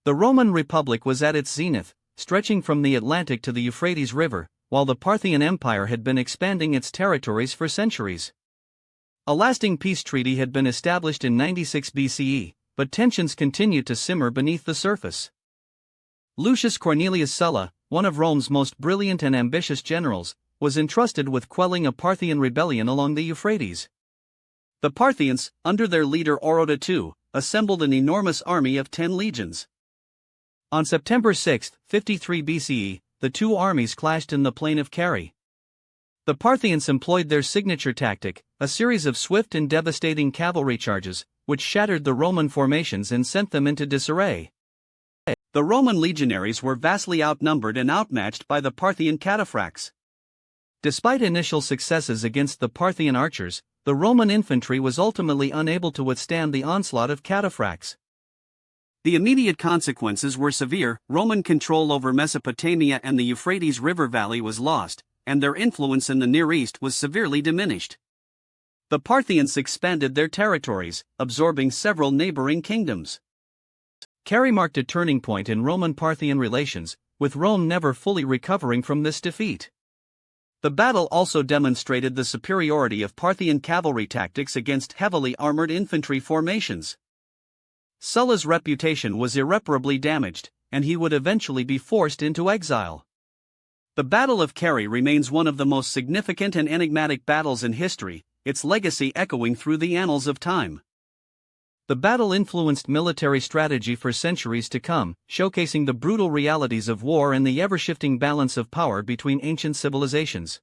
The Roman Republic was at its zenith, stretching from the Atlantic to the Euphrates River, while the Parthian Empire had been expanding its territories for centuries. A lasting peace treaty had been established in 96 BCE, but tensions continued to simmer beneath the surface. Lucius Cornelius Sulla, one of Rome's most brilliant and ambitious generals, was entrusted with quelling a Parthian rebellion along the Euphrates. The Parthians, under their leader Orodes II, assembled an enormous army of 10 legions. On September 6, 53 BCE, the two armies clashed in the plain of Carrhae. The Parthians employed their signature tactic, a series of swift and devastating cavalry charges, which shattered the Roman formations and sent them into disarray. The Roman legionaries were vastly outnumbered and outmatched by the Parthian cataphracts. Despite initial successes against the Parthian archers, the Roman infantry was ultimately unable to withstand the onslaught of cataphracts. The immediate consequences were severe. Roman control over Mesopotamia and the Euphrates River Valley was lost, and their influence in the Near East was severely diminished. The Parthians expanded their territories, absorbing several neighboring kingdoms. Carrhae marked a turning point in Roman-Parthian relations, with Rome never fully recovering from this defeat. The battle also demonstrated the superiority of Parthian cavalry tactics against heavily armored infantry formations. Sulla's reputation was irreparably damaged, and he would eventually be forced into exile. The Battle of Carrhae remains one of the most significant and enigmatic battles in history, its legacy echoing through the annals of time. The battle influenced military strategy for centuries to come, showcasing the brutal realities of war and the ever-shifting balance of power between ancient civilizations.